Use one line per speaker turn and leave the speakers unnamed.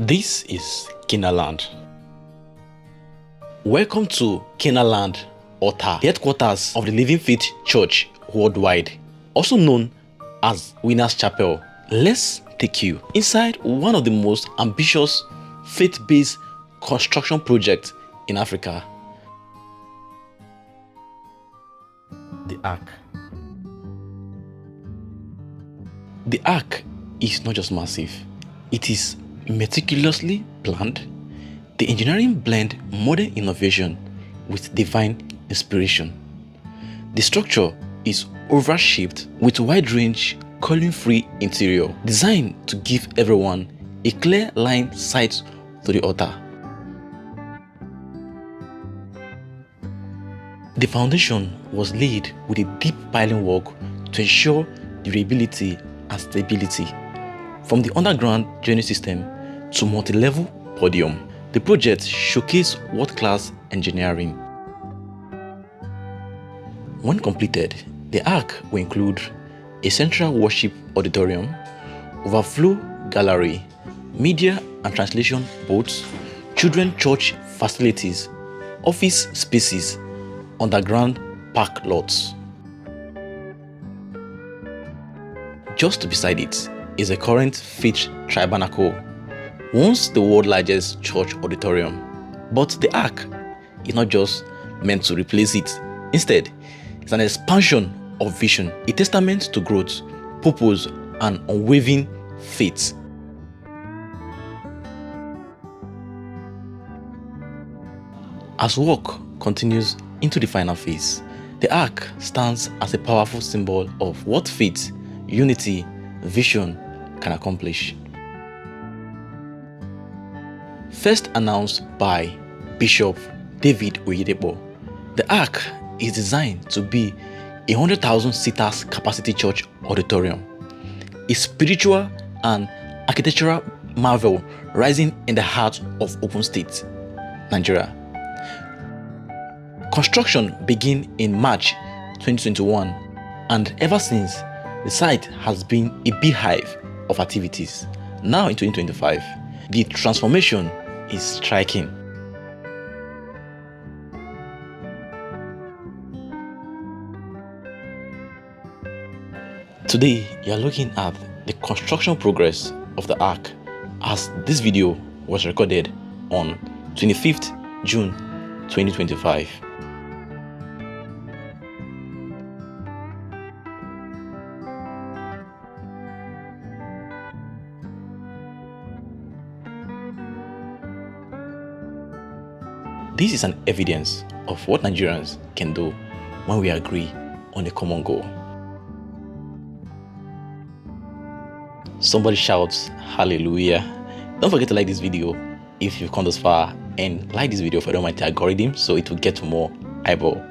This is Canaanland. Welcome to Canaanland Altar, the headquarters of the Living Faith Church worldwide, also known as Winners Chapel. Let's take you inside one of the most ambitious faith-based construction projects in Africa. The ARK. The ARK is not just massive, it is meticulously planned. The engineering blend modern innovation with divine inspiration. The structure is oval-shaped with wide-range, column-free interior, designed to give everyone a clear line sight to the altar. The foundation was laid with a deep piling work to ensure durability and stability. From the underground drainage system to multi-level podium, the project showcased world-class engineering. When completed, the ARK will include a central worship auditorium, overflow gallery, media and translation booths, children church facilities, office spaces, underground park lots. Just beside it is a current Faith Tabernacle, once the world's largest church auditorium. But the ARK is not just meant to replace it. Instead, it's an expansion of vision, a testament to growth, purpose, and unwavering faith. As work continues into the final phase, the ARK stands as a powerful symbol of what faith, unity, vision can accomplish. First announced by Bishop David Oyedepo, the ARK is designed to be a 100,000 seaters capacity church auditorium, a spiritual and architectural marvel rising in the heart of Ogun State, Nigeria. Construction began in March 2021, and ever since, the site has been a beehive of activities. Now in 2025, the transformation is striking. Today, you are looking at the construction progress of the ARK, as this video was recorded on 25th June 2025. This is an evidence of what Nigerians can do when we agree on a common goal. Somebody shouts hallelujah. Don't forget to like this video if you've come this far, and like this video for the algorithm so it will get to more eyeball.